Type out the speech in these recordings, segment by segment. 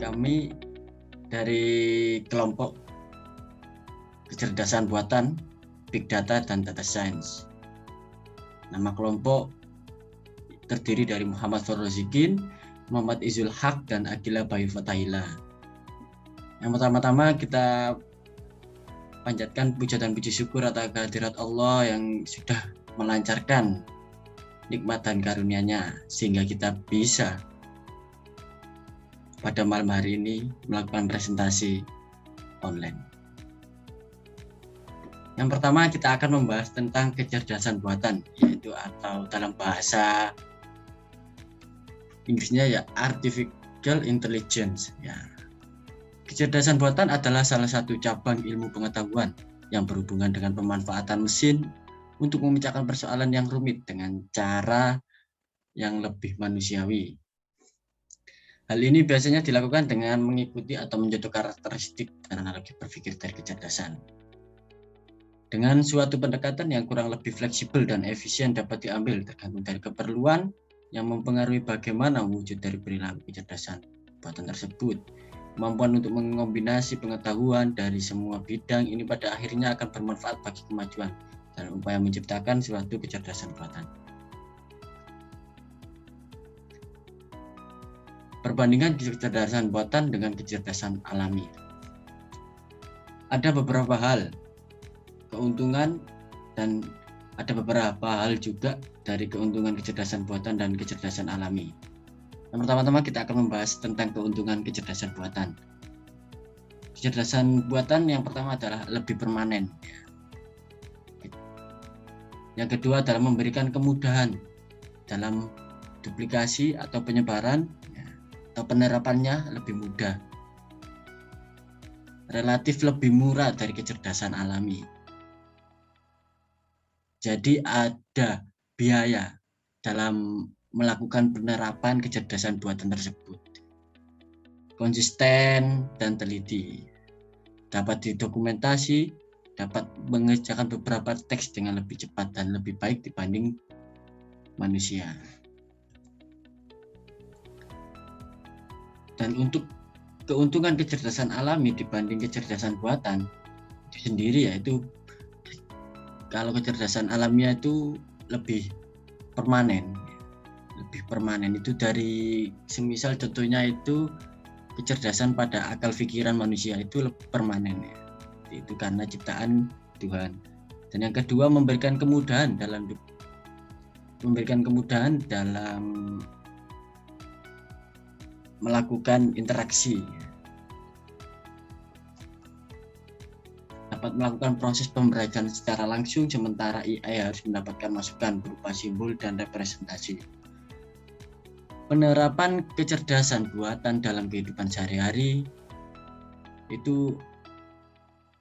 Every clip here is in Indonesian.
Kami dari kelompok kecerdasan buatan, Big Data dan Data Science. Nama kelompok terdiri dari Muhammad Farrozikin, Muhammad Izul Haq, dan Agila Bayu Fatahila. Yang pertama-tama kita panjatkan puja dan puji syukur atas kehadirat Allah yang sudah melancarkan nikmat dan karunia-Nya sehingga kita bisa pada malam hari ini melakukan presentasi online. Yang pertama kita akan membahas tentang kecerdasan buatan, yaitu atau dalam bahasa Inggrisnya ya artificial intelligence ya. Kecerdasan buatan adalah salah satu cabang ilmu pengetahuan yang berhubungan dengan pemanfaatan mesin untuk memecahkan persoalan yang rumit dengan cara yang lebih manusiawi. Hal ini biasanya dilakukan dengan mengikuti atau menjadi karakteristik dan analogi berpikir dari kecerdasan. Dengan suatu pendekatan yang kurang lebih fleksibel dan efisien dapat diambil tergantung dari keperluan yang mempengaruhi bagaimana wujud dari perilaku kecerdasan buatan tersebut. Kemampuan untuk mengombinasi pengetahuan dari semua bidang ini pada akhirnya akan bermanfaat bagi kemajuan dalam upaya menciptakan suatu kecerdasan buatan. Perbandingan kecerdasan buatan dengan kecerdasan alami. Ada beberapa hal keuntungan dan ada beberapa hal juga dari keuntungan kecerdasan buatan dan kecerdasan alami. Yang pertama-tama kita akan membahas tentang keuntungan kecerdasan buatan. Kecerdasan buatan yang pertama adalah lebih permanen. Yang kedua adalah memberikan kemudahan dalam duplikasi atau penyebaran atau penerapannya lebih mudah. Relatif lebih murah dari kecerdasan alami. Jadi ada biaya dalam melakukan penerapan kecerdasan buatan tersebut. Konsisten dan teliti. Dapat didokumentasi, dapat mengerjakan beberapa teks dengan lebih cepat dan lebih baik dibanding manusia. Dan untuk keuntungan kecerdasan alami dibanding kecerdasan buatan itu sendiri yaitu kalau kecerdasan alamiah itu lebih permanen itu dari semisal contohnya itu kecerdasan pada akal pikiran manusia itu lebih permanen ya. Itu karena ciptaan Tuhan. Dan yang kedua memberikan kemudahan dalam melakukan interaksi. Dapat melakukan proses pembelajaran secara langsung sementara AI harus mendapatkan masukan berupa simbol dan representasi. Penerapan kecerdasan buatan dalam kehidupan sehari-hari itu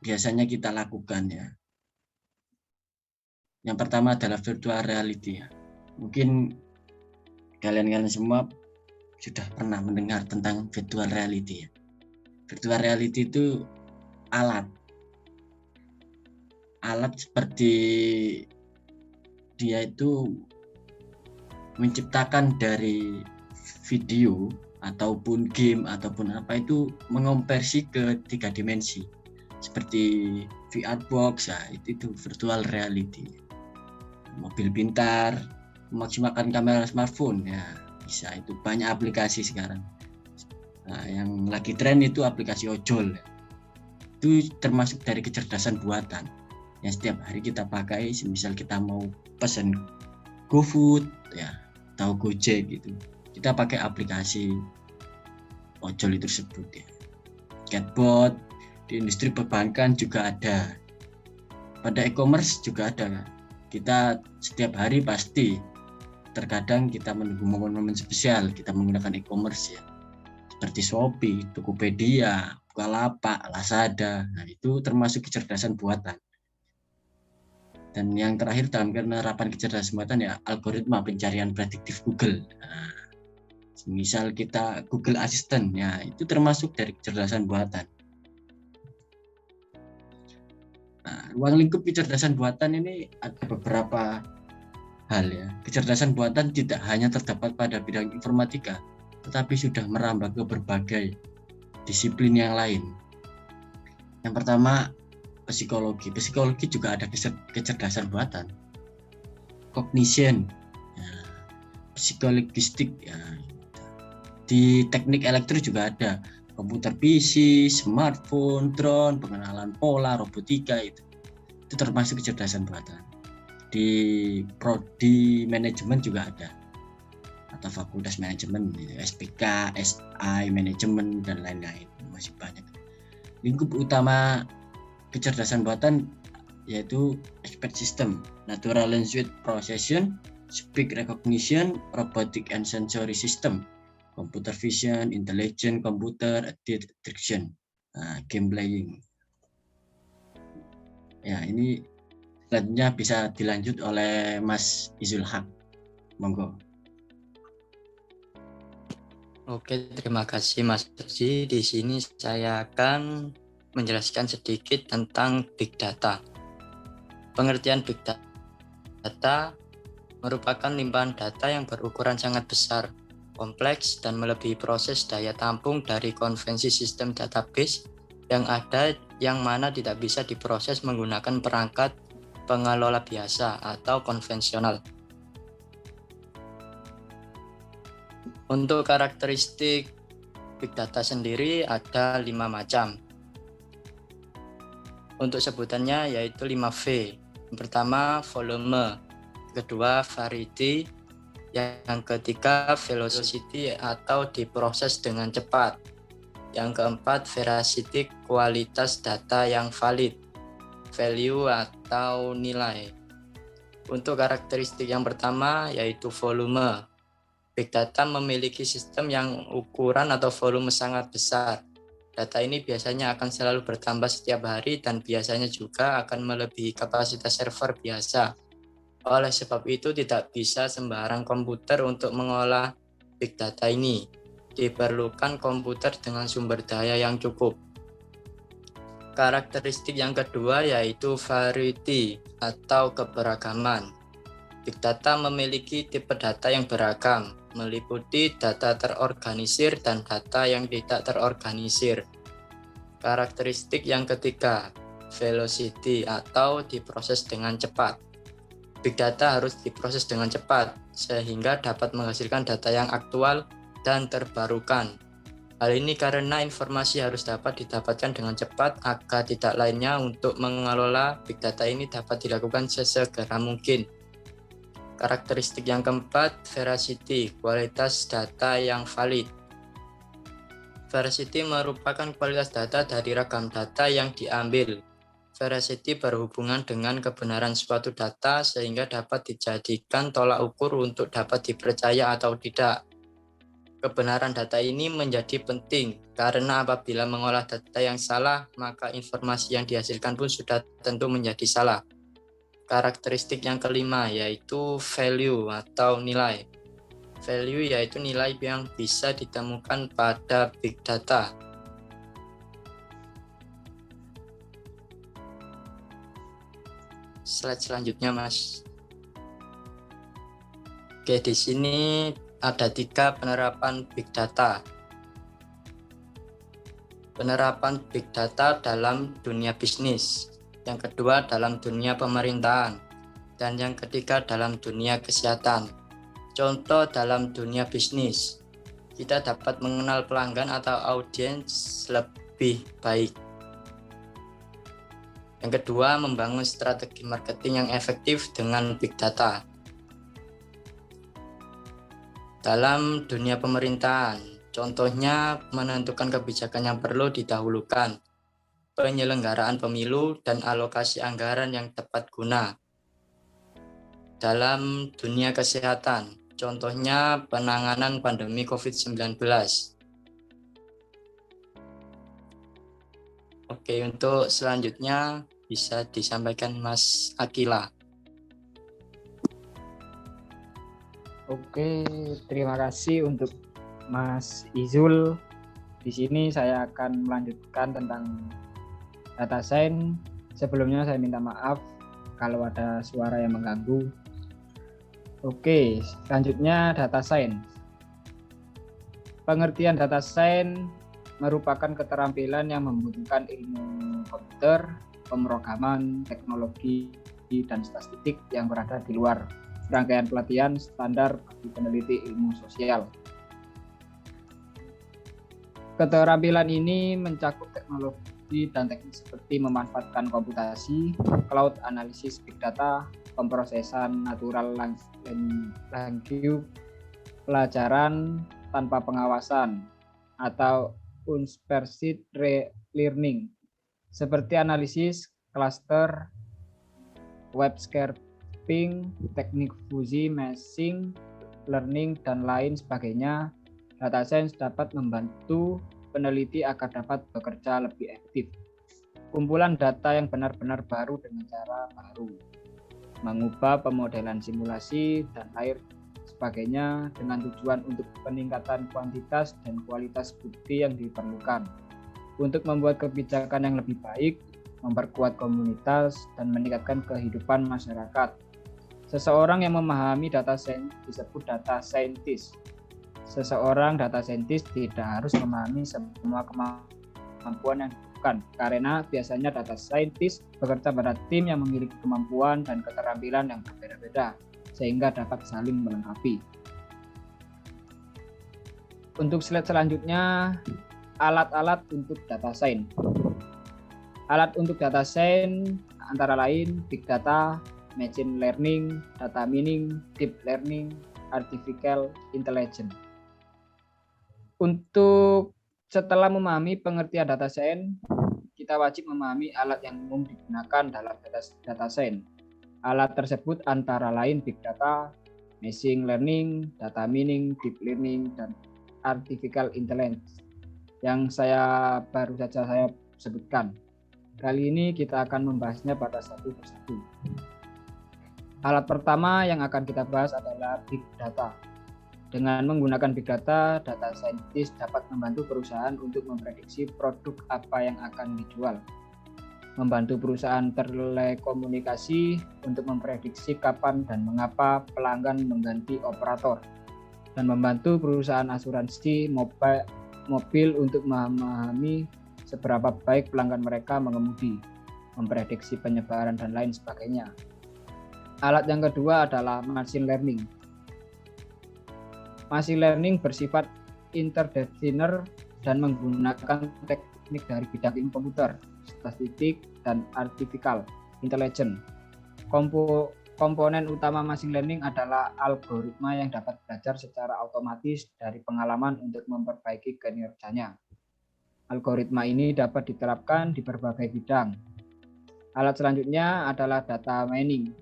biasanya kita lakukan ya. Yang pertama adalah virtual reality ya. Mungkin kalian semua sudah pernah mendengar tentang virtual reality ya. Virtual reality itu alat seperti dia itu menciptakan dari video ataupun game ataupun apa itu mengonversi ke 3 dimensi seperti VR box ya, itu virtual reality. Mobil pintar, memaksimalkan kamera smartphone ya bisa, itu banyak aplikasi sekarang. Nah, yang lagi tren itu aplikasi ojol ya. Itu termasuk dari kecerdasan buatan yang setiap hari kita pakai. Semisal kita mau pesan GoFood ya atau Gojek gitu, kita pakai aplikasi ojol itu tersebut ya. Chatbot di industri perbankan juga ada, pada e-commerce juga ada. Kita setiap hari pasti terkadang kita menunggu momen-momen spesial kita menggunakan e-commerce ya, seperti Shopee, Tokopedia, Bukalapak, Lazada. Nah, itu termasuk kecerdasan buatan. Dan yang terakhir dalam penerapan kecerdasan buatan ya algoritma pencarian prediktif Google. Nah, misal kita Google Assistant ya, itu termasuk dari kecerdasan buatan. Nah, ruang lingkup kecerdasan buatan ini ada beberapa hal ya. Kecerdasan buatan tidak hanya terdapat pada bidang informatika, tetapi sudah merambah ke berbagai disiplin yang lain. Yang pertama psikologi. Psikologi juga ada kecerdasan buatan, cognition, ya, psikologistik. Ya. Di teknik elektro juga ada komputer PC, smartphone, drone, pengenalan pola, robotika itu termasuk kecerdasan buatan. Di prodi manajemen juga ada, atau fakultas manajemen, SPK, SI, manajemen dan lain-lain, masih banyak. Lingkup utama kecerdasan buatan yaitu expert system, natural language processing, speech recognition, robotic and sensory system, computer vision, intelligent computer detection, game playing. Ya, ini selanjutnya bisa dilanjut oleh Mas Izul Haq. Monggo. Oke, terima kasih Mas Suji. Di sini saya akan menjelaskan sedikit tentang Big Data. Pengertian Big Data merupakan limpahan data yang berukuran sangat besar, kompleks, dan melebihi proses daya tampung dari konvensi sistem database yang ada, yang mana tidak bisa diproses menggunakan perangkat pengelola biasa atau konvensional. Untuk karakteristik Big Data sendiri ada 5 macam. Untuk sebutannya yaitu 5V. Yang pertama volume, kedua variety, yang ketiga velocity atau diproses dengan cepat, yang keempat veracity, kualitas data yang valid, value atau nilai. Untuk karakteristik yang pertama yaitu volume. Big Data memiliki sistem yang ukuran atau volume sangat besar. Data ini biasanya akan selalu bertambah setiap hari dan biasanya juga akan melebihi kapasitas server biasa. Oleh sebab itu tidak bisa sembarang komputer untuk mengolah Big Data ini. Diperlukan komputer dengan sumber daya yang cukup. Karakteristik yang kedua yaitu variety atau keberagaman. Big Data memiliki tipe data yang beragam, meliputi data terorganisir dan data yang tidak terorganisir. Karakteristik yang ketiga, velocity atau diproses dengan cepat. Big Data harus diproses dengan cepat, sehingga dapat menghasilkan data yang aktual dan terbarukan. Hal ini karena informasi harus dapat didapatkan dengan cepat agar tidak lainnya untuk mengelola Big Data ini dapat dilakukan sesegera mungkin. Karakteristik yang keempat, veracity, kualitas data yang valid. Veracity merupakan kualitas data dari ragam data yang diambil. Veracity berhubungan dengan kebenaran suatu data sehingga dapat dijadikan tolak ukur untuk dapat dipercaya atau tidak. Kebenaran data ini menjadi penting karena apabila mengolah data yang salah, maka informasi yang dihasilkan pun sudah tentu menjadi salah. Karakteristik yang kelima yaitu value atau nilai. Value yaitu nilai yang bisa ditemukan pada Big Data. Slide selanjutnya, Mas. Oke, di sini ada 3 penerapan Big Data. Penerapan Big Data dalam dunia bisnis. Yang kedua dalam dunia pemerintahan, dan yang ketiga dalam dunia kesehatan. Contoh dalam dunia bisnis, kita dapat mengenal pelanggan atau audiens lebih baik. Yang kedua, membangun strategi marketing yang efektif dengan Big Data. Dalam dunia pemerintahan, contohnya menentukan kebijakan yang perlu didahulukan, penyelenggaraan pemilu, dan alokasi anggaran yang tepat guna. Dalam dunia kesehatan, contohnya penanganan pandemi COVID-19. Oke, untuk selanjutnya bisa disampaikan Mas Akila. Oke, terima kasih untuk Mas Izul. Di sini saya akan melanjutkan tentang data science. Sebelumnya saya minta maaf kalau ada suara yang mengganggu. Oke, selanjutnya data science. Pengertian data science merupakan keterampilan yang membutuhkan ilmu komputer, pemrograman, teknologi, dan statistik yang berada di luar rangkaian pelatihan standar bagi peneliti ilmu sosial. Keterampilan ini mencakup teknologi dan teknik seperti memanfaatkan komputasi, cloud analisis, big data, pemrosesan natural language, pelajaran tanpa pengawasan, atau unsupervised learning, seperti analisis, cluster, web scraping, teknik fuzzy, machine learning, dan lain sebagainya. Data science dapat membantu peneliti agar dapat bekerja lebih efektif. Kumpulan data yang benar-benar baru dengan cara baru, mengubah pemodelan simulasi, dan lain sebagainya dengan tujuan untuk peningkatan kuantitas dan kualitas bukti yang diperlukan untuk membuat kebijakan yang lebih baik, memperkuat komunitas, dan meningkatkan kehidupan masyarakat. Seseorang yang memahami data science disebut data scientist. Seseorang data scientist tidak harus memahami semua kemampuan yang dibutuhkan, karena biasanya data scientist bekerja pada tim yang memiliki kemampuan dan keterampilan yang berbeda-beda, sehingga dapat saling melengkapi. Untuk slide selanjutnya, alat-alat untuk data science. Alat untuk data science antara lain big data, machine learning, data mining, deep learning, artificial intelligence. Untuk setelah memahami pengertian data science, kita wajib memahami alat yang umum digunakan dalam data science. Alat tersebut antara lain big data, machine learning, data mining, deep learning, dan artificial intelligence yang baru saja saya sebutkan. Kali ini kita akan membahasnya pada satu persatu. Alat pertama yang akan kita bahas adalah big data. Dengan menggunakan big data, data scientist dapat membantu perusahaan untuk memprediksi produk apa yang akan dijual, membantu perusahaan telekomunikasi untuk memprediksi kapan dan mengapa pelanggan mengganti operator, dan membantu perusahaan asuransi mobil untuk memahami seberapa baik pelanggan mereka mengemudi, memprediksi penyebaran, dan lain sebagainya. Alat yang kedua adalah machine learning. Machine learning bersifat interdisipliner dan menggunakan teknik dari bidang ilmu komputer, statistik, dan artificial intelligence. Komponen utama machine learning adalah algoritma yang dapat belajar secara otomatis dari pengalaman untuk memperbaiki kinerjanya. Algoritma ini dapat diterapkan di berbagai bidang. Alat selanjutnya adalah data mining.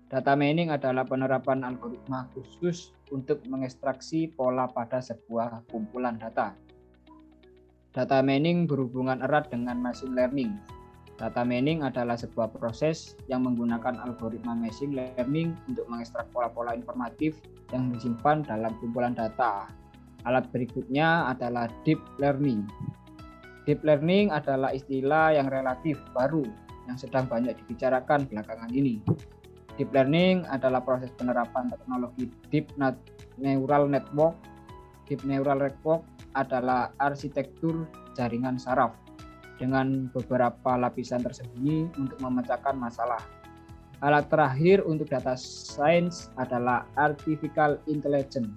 Data mining adalah penerapan algoritma khusus untuk mengekstraksi pola pada sebuah kumpulan data. Data mining berhubungan erat dengan machine learning. Data mining adalah sebuah proses yang menggunakan algoritma machine learning untuk mengekstrak pola-pola informatif yang disimpan dalam kumpulan data. Alat berikutnya adalah deep learning. Deep learning adalah istilah yang relatif baru yang sedang banyak dibicarakan belakangan ini. Deep learning adalah proses penerapan teknologi deep neural network. Deep neural network adalah arsitektur jaringan saraf dengan beberapa lapisan tersembunyi untuk memecahkan masalah. Alat terakhir untuk data science adalah artificial intelligence.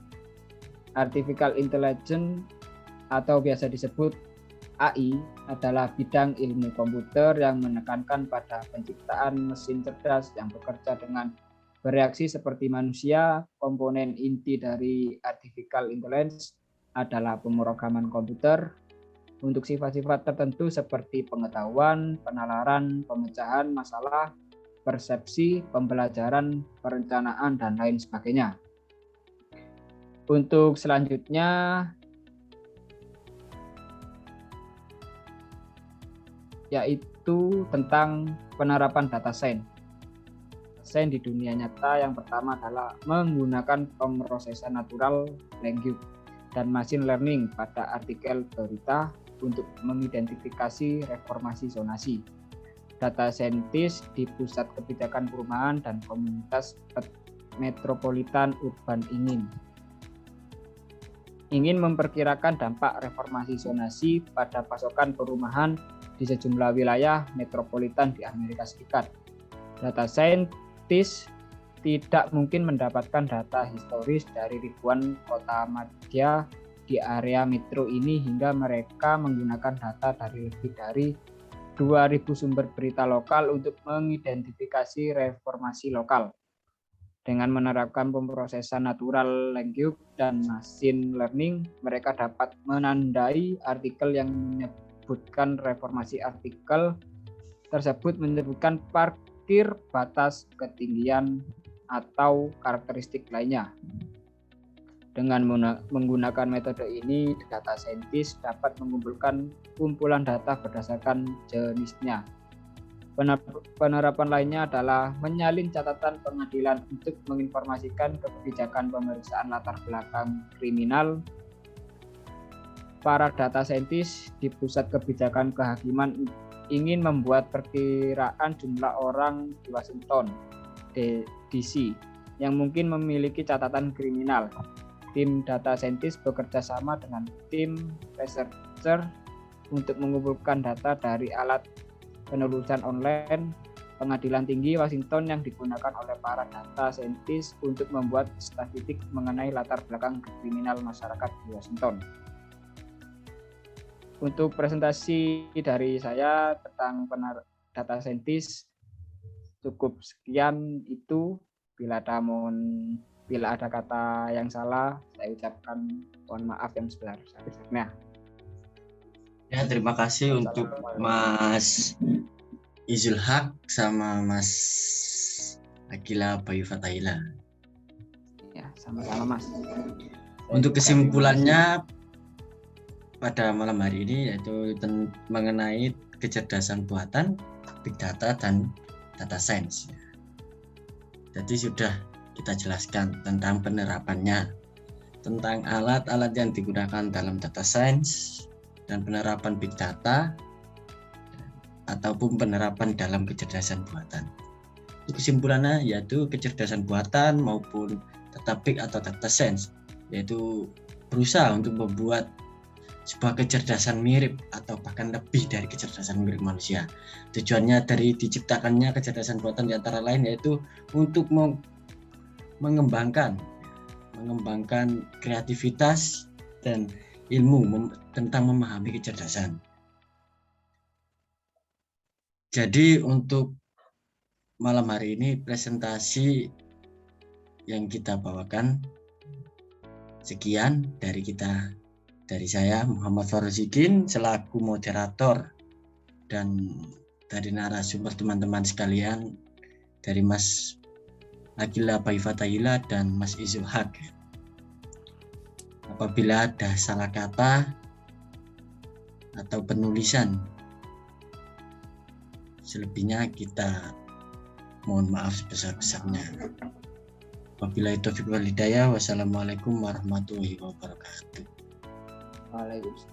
Artificial intelligence atau biasa disebut AI adalah bidang ilmu komputer yang menekankan pada penciptaan mesin cerdas yang bekerja dengan bereaksi seperti manusia. Komponen inti dari artificial intelligence adalah pemrograman komputer untuk sifat-sifat tertentu seperti pengetahuan, penalaran, pemecahan masalah, persepsi, pembelajaran, perencanaan, dan lain sebagainya. Untuk selanjutnya yaitu tentang penerapan data science. Science di dunia nyata yang pertama adalah menggunakan pemrosesan natural language dan machine learning pada artikel berita untuk mengidentifikasi reformasi zonasi. Data scientist di pusat kebijakan perumahan dan komunitas metropolitan urban ingin. ingin memperkirakan dampak reformasi zonasi pada pasokan perumahan di sejumlah wilayah metropolitan di Amerika Serikat. Data scientist tidak mungkin mendapatkan data historis dari ribuan kota madya di area metro ini hingga mereka menggunakan data dari lebih dari 2.000 sumber berita lokal untuk mengidentifikasi reformasi lokal. Dengan menerapkan pemrosesan natural language dan machine learning, mereka dapat menandai artikel yang menyebutkan reformasi. Artikel tersebut menyebutkan parkir batas ketinggian atau karakteristik lainnya. Dengan menggunakan metode ini, data saintis dapat mengumpulkan kumpulan data berdasarkan jenisnya. Penerapan lainnya adalah menyalin catatan pengadilan untuk menginformasikan kebijakan pemeriksaan latar belakang kriminal. Para data saintis di pusat kebijakan kehakiman ingin membuat perkiraan jumlah orang di Washington DC yang mungkin memiliki catatan kriminal. Tim data saintis bekerja sama dengan tim researcher untuk mengumpulkan data dari alat penelusuran online Pengadilan Tinggi Washington yang digunakan oleh para data saintis untuk membuat statistik mengenai latar belakang kriminal masyarakat di Washington. Untuk presentasi dari saya tentang data saintis cukup sekian itu. Bila ada kata yang salah, saya ucapkan mohon maaf yang sebesar-besarnya. Ya, terima kasih untuk Mas Izul Haq sama Mas Akila Bayu Fatahila. Ya, sama-sama Mas. Untuk kesimpulannya pada malam hari ini yaitu mengenai kecerdasan buatan, big data dan data science. Jadi sudah kita jelaskan tentang penerapannya, tentang alat-alat yang digunakan dalam data science dan penerapan big data ataupun penerapan dalam kecerdasan buatan. Kesimpulannya yaitu kecerdasan buatan maupun data big atau data science yaitu berusaha untuk membuat sebuah kecerdasan mirip atau bahkan lebih dari kecerdasan mirip manusia. Tujuannya dari diciptakannya kecerdasan buatan di antara lain yaitu untuk mengembangkan kreativitas dan ilmu tentang memahami kecerdasan. Jadi untuk malam hari ini presentasi yang kita bawakan sekian dari saya Muhammad Faruzikin selaku moderator dan dari narasumber teman-teman sekalian dari Mas Akila Bayu Fatahila dan Mas Izul Haq. Apabila ada salah kata atau penulisan, selebihnya kita mohon maaf sebesar-besarnya. Wabillahi taufiq wal hidayah. Wassalamualaikum warahmatullahi wabarakatuh. Waalaikumsalam.